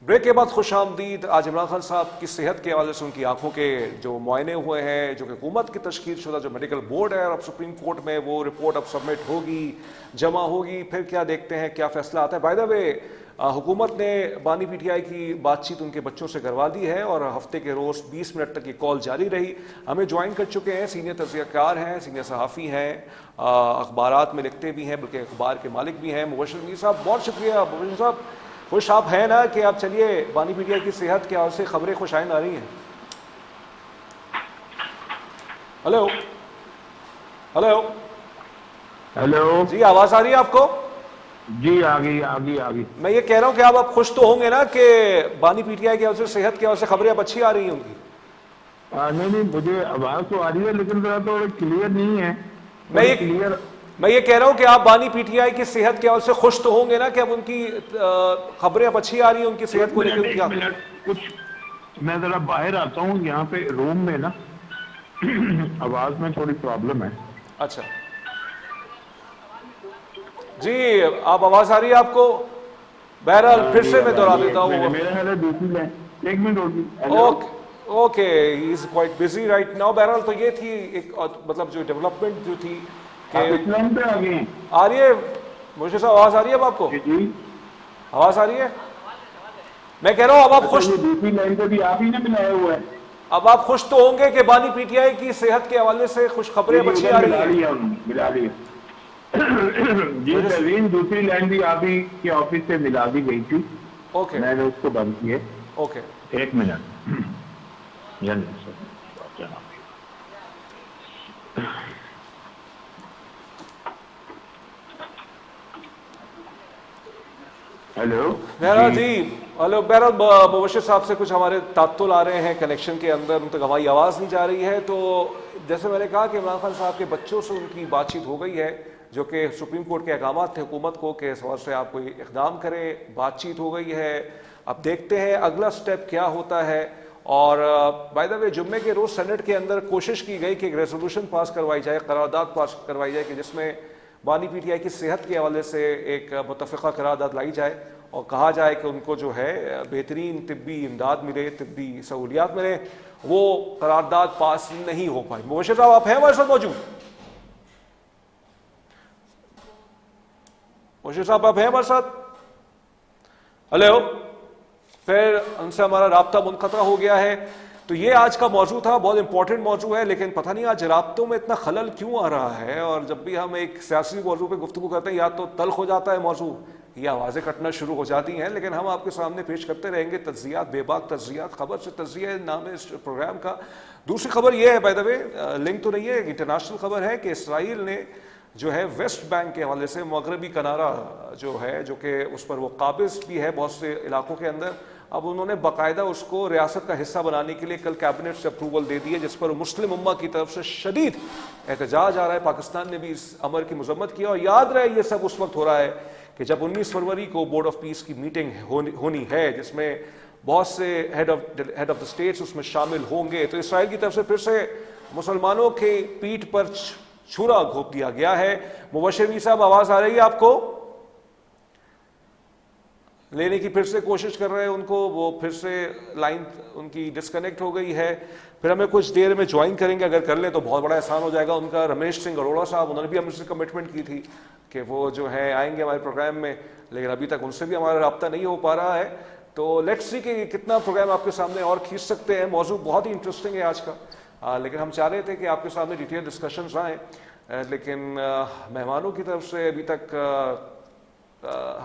Break کے بعد خوش آمدید. آج عمران خان صاحب کی صحت کے حوالے سے ان کی آنکھوں کے جو معائنے ہوئے ہیں، جو کہ حکومت کی تشکیل شدہ جو میڈیکل بورڈ ہے، اور اب سپریم کورٹ میں وہ رپورٹ اب سبمٹ ہوگی، جمع ہوگی، پھر کیا دیکھتے ہیں کیا فیصلہ آتا ہے. بائی دا وے حکومت نے بانی پی ٹی آئی کی بات چیت ان کے بچوں سے کروا دی ہے، اور ہفتے کے روز 20 منٹ تک یہ کال جاری رہی. ہمیں جوائن کر چکے ہیں، سینئر تجزیہ کار ہیں، سینئر صحافی ہیں، اخبارات میں لکھتے بھی ہیں، بلکہ اخبار کے مالک بھی ہیں، مبشر میر صاحب. بہت شکریہ مبشر صاحب. خوش آپ ہیں نا کہ آپ چلیے بانی پی ٹی آئی کی صحت کے حوالے سے خبریں خوش آئند آ رہی ہیں؟ ہلو ہلو ہیلو جی، آواز آ رہی ہے آپ کو؟ جی آ گئی. میں یہ کہہ رہا ہوں کہ آپ خوش تو ہوں گے نا کہ بانی پی ٹی آئی کے حوالے سے صحت کے حوالے سے خبریں اب اچھی آ رہی ہیں ان کی؟ نہیں مجھے آواز تو آ رہی ہے لیکن ذرا تو کلیئر نہیں ہے. میں یہ کہہ رہا ہوں کہ آپ بانی پی ٹی آئی کی صحت کے حوالے سے خوش تو ہوں گے نا کہ اب ان کی خبریں اب اچھی آ رہی ہیں ان کی صحت کو لے کے؟ ایک منٹ کچھ میں ذرا باہر آتا ہوں. یہاں پہ روم میں نا آواز میں تھوڑی پرابلم ہے. اچھا جی، آپ آواز آ رہی ہے آپ کو؟ بہرحال پھر سے میں دہرا دیتا ہوں. میرا خیال ہے دوسری لائن. ایک منٹ ہوگی. Okay he is quite busy right now. بہرحال تو یہ تھی ایک مطلب جو ڈیولپمنٹ جو تھی کہ آپ اس لائن پہ آ گئے ہیں. آ رہی ہے مجھے صاحب، آواز آ رہی ہے اب آپ کو؟ جی آواز آ رہی ہے؟ میں کہہ رہا ہوں اب آپ خوش، دوسری لائن پہ بھی آپ ہی نے ملایا ہوا ہے. اب آپ خوش تو ہوں گے کہ بانی پی ٹی آئی کی صحت کے حوالے سے خوش خبریں اب اچھی آ رہی ہیں؟ ملا لیا جی پروین، دوسری لائن بھی آپ ہی کے آفس سے ملا دی گئی تھی. اوکے میں نے اس کو بند کیے. اوکے ایک منٹ. ہیلو جی ہلو. بہرحال مبشر صاحب سے کچھ ہمارے تعطل آ رہے ہیں کنیکشن کے اندر، ان تک ہماری آواز نہیں جا رہی ہے. تو جیسے میں نے کہا کہ عمران خان صاحب کے بچوں سے ان کی بات چیت ہو گئی ہے، جو کہ سپریم کورٹ کے احکامات تھے حکومت کو کہ اس حوالے سے آپ کوئی اقدام کریں. بات چیت ہو گئی ہے، اب دیکھتے ہیں اگلا سٹیپ کیا ہوتا ہے. اور بائی دا وے جمعے کے روز سینٹ کے اندر کوشش کی گئی کہ ایک ریزولوشن پاس کروائی جائے، قرارداد پاس کروائی جائے، کہ جس میں بانی پی ٹی آئی کی صحت کے حوالے سے ایک متفقہ قرارداد لائی جائے اور کہا جائے کہ ان کو جو ہے بہترین طبی امداد ملے، طبی سہولیات ملے. وہ قرارداد پاس نہیں ہو پائی. مبشر صاحب آپ ہیں ہمارے ساتھ موجود؟ مبشر صاحب آپ ہیں ہمارے ساتھ؟ ہلو. پھر ان سے ہمارا رابطہ منقطع ہو گیا ہے. تو یہ آج کا موضوع تھا، بہت امپورٹنٹ موضوع ہے، لیکن پتہ نہیں آج رابطوں میں اتنا خلل کیوں آ رہا ہے. اور جب بھی ہم ایک سیاسی موضوع پہ گفتگو کرتے ہیں یا تو تلخ ہو جاتا ہے موضوع یا آوازیں کٹنا شروع ہو جاتی ہیں. لیکن ہم آپ کے سامنے پیش کرتے رہیں گے تجزیات، بے باک تجزیات. خبر سے تجزیہ نام ہے اس پروگرام کا. دوسری خبر یہ ہے، بائی دا وے لنک تو نہیں ہے، انٹرنیشنل خبر ہے کہ اسرائیل نے جو ہے ویسٹ بینک کے حوالے سے مغربی کنارہ جو ہے، جو کہ اس پر وہ قابض بھی ہے بہت سے علاقوں کے اندر، اب انہوں نے باقاعدہ اس کو ریاست کا حصہ بنانے کے لیے کل کیبنٹ سے اپروول دے دی ہے، جس پر مسلم امہ کی طرف سے شدید احتجاج آ رہا ہے. پاکستان نے بھی اس امر کی مذمت کیا. اور یاد رہے یہ سب اس وقت ہو رہا ہے کہ جب 19 فروری کو بورڈ آف پیس کی میٹنگ ہونی ہے، جس میں بہت سے ہیڈ آف دا اسٹیٹس اس میں شامل ہوں گے. تو اسرائیل کی طرف سے پھر سے مسلمانوں کی پیٹھ پر چھرا گھونپ دیا گیا ہے. مبشر میر صاحب آواز آ رہی ہے آپ کو؟ لینے کی پھر سے کوشش کر رہے ہیں ان کو، وہ پھر سے لائن ان کی ڈسکنیکٹ ہو گئی ہے. پھر ہمیں کچھ دیر میں جوائن کریں گے، اگر کر لیں تو بہت بڑا احسان ہو جائے گا ان کا. رمیش سنگھ اروڑا صاحب، انہوں نے بھی ہم سے کمٹمنٹ کی تھی کہ وہ جو ہے آئیں گے ہمارے پروگرام میں، لیکن ابھی تک ان سے بھی ہمارا رابطہ نہیں ہو پا رہا ہے. تو لیٹس سی کہ کتنا پروگرام آپ کے سامنے اور کھینچ سکتے ہیں. موضوع بہت ہی انٹرسٹنگ ہے آج کا، لیکن ہم چاہ رہے تھے کہ آپ کے سامنے ڈیٹیل ڈسکشنز آئیں، لیکن مہمانوں کی طرف سے ابھی تک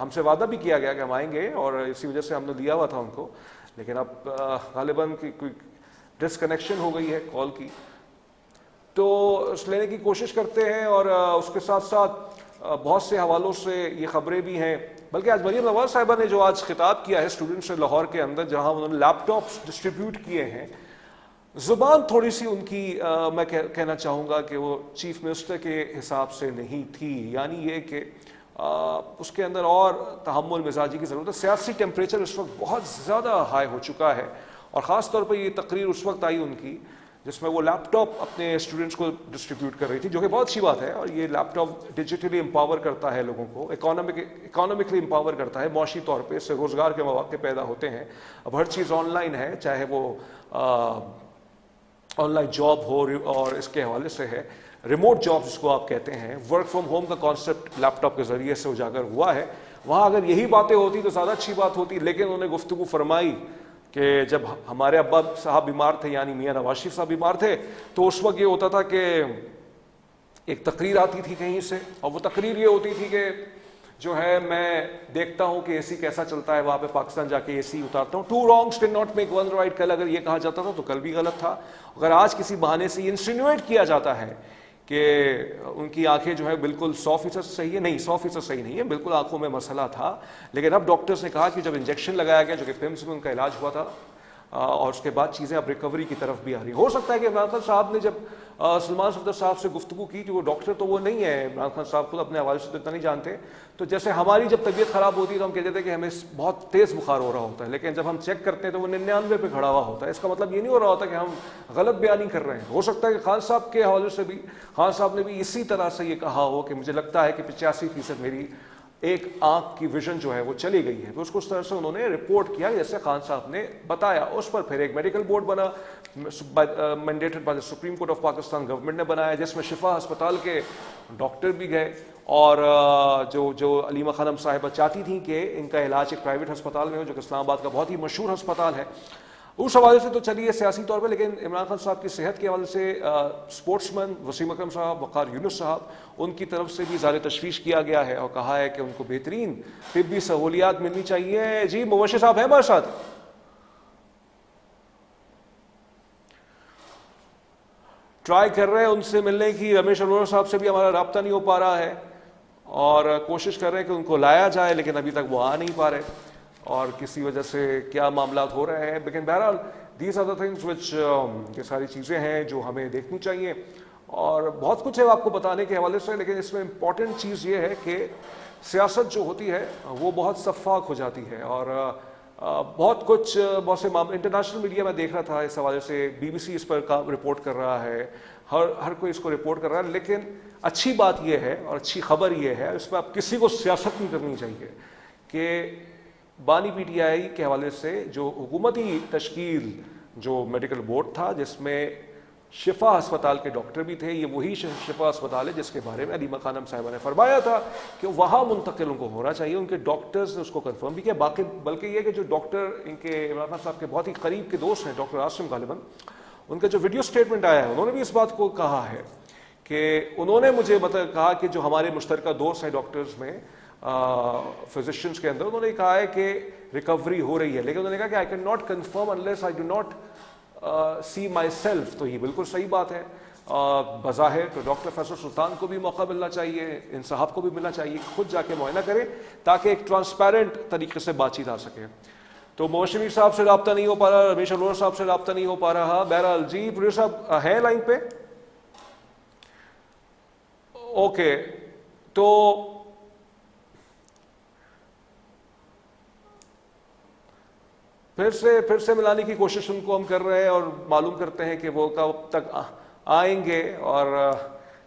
ہم سے وعدہ بھی کیا گیا کہ ہم آئیں گے، اور اسی وجہ سے ہم نے لیا ہوا تھا ان کو، لیکن اب غالباً کوئی ڈسکنیکشن ہو گئی ہے کال کی. تو اس لینے کی کوشش کرتے ہیں، اور اس کے ساتھ ساتھ بہت سے حوالوں سے یہ خبریں بھی ہیں. بلکہ آج مریم نواز صاحبہ نے جو آج خطاب کیا ہے اسٹوڈنٹ سے لاہور کے اندر، جہاں انہوں نے لیپ ٹاپس ڈسٹریبیوٹ کیے ہیں، زبان تھوڑی سی ان کی میں کہنا چاہوں گا کہ وہ چیف منسٹر کے حساب سے نہیں تھی. یعنی یہ کہ اس کے اندر اور تحمل مزاجی کی ضرورت ہے. سیاسی ٹیمپریچر اس وقت بہت زیادہ ہائی ہو چکا ہے، اور خاص طور پہ یہ تقریر اس وقت آئی ان کی جس میں وہ لیپ ٹاپ اپنے اسٹوڈنٹس کو ڈسٹریبیوٹ کر رہی تھی, جو کہ بہت اچھی بات ہے. اور یہ لیپ ٹاپ ڈیجیٹلی امپاور کرتا ہے لوگوں کو, اکانومکلی امپاور کرتا ہے, معاشی طور پہ اس سے روزگار کے مواقع پیدا ہوتے ہیں. اب ہر چیز آن لائن ہے, چاہے وہ آن لائن جاب ہو, اور اس کے حوالے سے ہے ریموٹ جاب جس کو آپ کہتے ہیں, ورک فرام ہوم کا کانسیپٹ لیپ ٹاپ کے ذریعے سے اجاگر ہوا ہے. وہاں اگر یہی باتیں ہوتی تو زیادہ اچھی بات ہوتی, لیکن انہوں نے گفتگو فرمائی کہ جب ہمارے ابا صاحب بیمار تھے, یعنی میاں نواز شریف صاحب بیمار تھے, تو اس وقت یہ ہوتا تھا کہ ایک تقریر آتی تھی کہیں سے, اور وہ تقریر یہ ہوتی تھی کہ جو ہے میں دیکھتا ہوں کہ اے سی کیسا چلتا ہے وہاں پہ, پاکستان جا کے اے سی اتارتا ہوں. 2 wrongs did not make 1 right. کل اگر یہ کہا جاتا تھا تو کل بھی غلط تھا. اگر آج کسی بہانے سے یہ انسینویٹ کیا جاتا ہے کہ ان کی آنکھیں جو ہے بالکل 100% صحیح ہے, نہیں 100% صحیح نہیں ہے, بالکل آنکھوں میں مسئلہ تھا, لیکن اب ڈاکٹرز نے کہا کہ جب انجیکشن لگایا گیا, جو کہ پمس میں ان کا علاج ہوا تھا, اور اس کے بعد چیزیں اب ریکوری کی طرف بھی آ رہی. ہو سکتا ہے کہ عمران خان صاحب نے جب سلمان صفدر صاحب سے گفتگو کی, کہ وہ ڈاکٹر تو وہ نہیں ہے, عمران خان صاحب خود اپنے حوالے سے تو اتنا نہیں جانتے, تو جیسے ہماری جب طبیعت خراب ہوتی ہے تو ہم کہتے تھے کہ ہمیں بہت تیز بخار ہو رہا ہوتا ہے, لیکن جب ہم چیک کرتے ہیں تو وہ 99 پہ کھڑا ہوا ہوتا ہے. اس کا مطلب یہ نہیں ہو رہا ہوتا کہ ہم غلط بیانی کر رہے ہیں. ہو سکتا ہے کہ خان صاحب کے حوالے سے بھی, خان صاحب نے بھی اسی طرح سے یہ کہا ہو کہ مجھے لگتا ہے کہ 85% میری ایک آنکھ کی ویژن جو ہے وہ چلی گئی ہے. تو اس کو اس طرح سے انہوں نے رپورٹ کیا جیسے خان صاحب نے بتایا. اس پر پھر ایک میڈیکل بورڈ بنا, mandated by supreme court of Pakistan, government نے بنایا, جس میں شفا ہسپتال کے ڈاکٹر بھی گئے, اور جو علیمہ خانم صاحبہ چاہتی تھیں کہ ان کا علاج ایک پرائیویٹ ہسپتال میں ہو, جو کہ اسلام آباد کا بہت ہی مشہور ہسپتال ہے, اس حوالے سے تو چلیے سیاسی طور پہ. لیکن عمران خان صاحب کی صحت کے حوالے سے اسپورٹس مین وسیم اکرم صاحب, وقار یونس صاحب, ان کی طرف سے بھی اظہار تشویش کیا گیا ہے, اور کہا ہے کہ ان کو بہترین طبی سہولیات ملنی چاہیے. جی مبشر صاحب ہیں ہمارے ساتھ؟ ٹرائی کر رہے ہیں ان سے ملنے کی. رمیش اروڑا صاحب سے بھی ہمارا رابطہ نہیں ہو پا رہا ہے, اور کوشش کر رہے ہیں کہ ان کو لایا جائے, لیکن ابھی تک وہ آ نہیں پا رہے, اور کسی وجہ سے کیا معاملات ہو رہے ہیں. لیکن بہرحال these are the things which, یہ ساری چیزیں ہیں جو ہمیں دیکھنی چاہیے, اور بہت کچھ ہے آپ کو بتانے کے حوالے سے. لیکن اس میں امپورٹنٹ چیز یہ ہے کہ سیاست جو ہوتی ہے وہ بہت شفاف ہو جاتی ہے, اور بہت کچھ بہت سے انٹرنیشنل میڈیا میں دیکھ رہا تھا اس حوالے سے, بی بی سی اس پر رپورٹ کر رہا ہے, ہر کوئی اس کو رپورٹ کر رہا ہے. لیکن اچھی بات یہ ہے اور اچھی خبر یہ ہے, اس پہ اب کسی کو سیاست نہیں کرنی چاہیے, کہ بانی پی ٹی آئی کے حوالے سے جو حکومتی تشکیل جو میڈیکل بورڈ تھا, جس میں شفا ہسپتال کے ڈاکٹر بھی تھے, یہ وہی شفا ہسپتال ہے جس کے بارے میں علیمہ خانم صاحبہ نے فرمایا تھا کہ وہاں منتقل ان کو ہونا چاہیے. ان کے ڈاکٹرز نے اس کو کنفرم بھی کیا. باقی بلکہ یہ کہ جو ڈاکٹر ان کے عمران خان صاحب کے بہت ہی قریب کے دوست ہیں, ڈاکٹر عاصم غالباً, ان کا جو ویڈیو سٹیٹمنٹ آیا ہے, انہوں نے بھی اس بات کو کہا ہے کہ انہوں نے مجھے کہا کہ جو ہمارے مشترکہ دوست ہیں ڈاکٹرز میں, فزیشینس کے اندر, انہوں نے کہا ہے کہ ریکوری ہو رہی ہے, لیکن انہوں نے کہا کہ I can not confirm unless I do not see my self. تو یہ بالکل صحیح بات ہے. بظاہر تو ڈاکٹر فیصل سلطان کو بھی موقع ملنا چاہیے, ان صاحب کو بھی ملنا چاہیے, خود جا کے معائنہ کریں تاکہ ایک ٹرانسپیرنٹ طریقے سے بات چیت آ سکے. تو موشمی صاحب سے رابطہ نہیں ہو پا رہا, رمیش اروڑا صاحب سے رابطہ نہیں ہو پا رہا. بہرحال جی پروڈیوسر صاحب ہیں لائن پہ؟ اوکے, تو پھر سے ملانے کی کوشش ان کو ہم کر رہے ہیں, اور معلوم کرتے ہیں کہ وہ کب تک آئیں گے, اور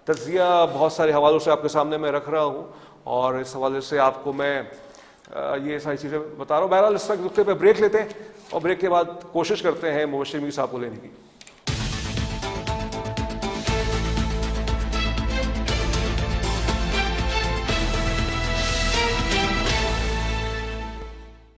تجزیہ بہت سارے حوالوں سے آپ کے سامنے میں رکھ رہا ہوں, اور اس حوالے سے آپ کو میں یہ ساری چیزیں بتا رہا ہوں. بہرحال اس وقت نقطے پہ بریک لیتے ہیں, اور بریک کے بعد کوشش کرتے ہیں مبشر میر صاحب کو لینے کی.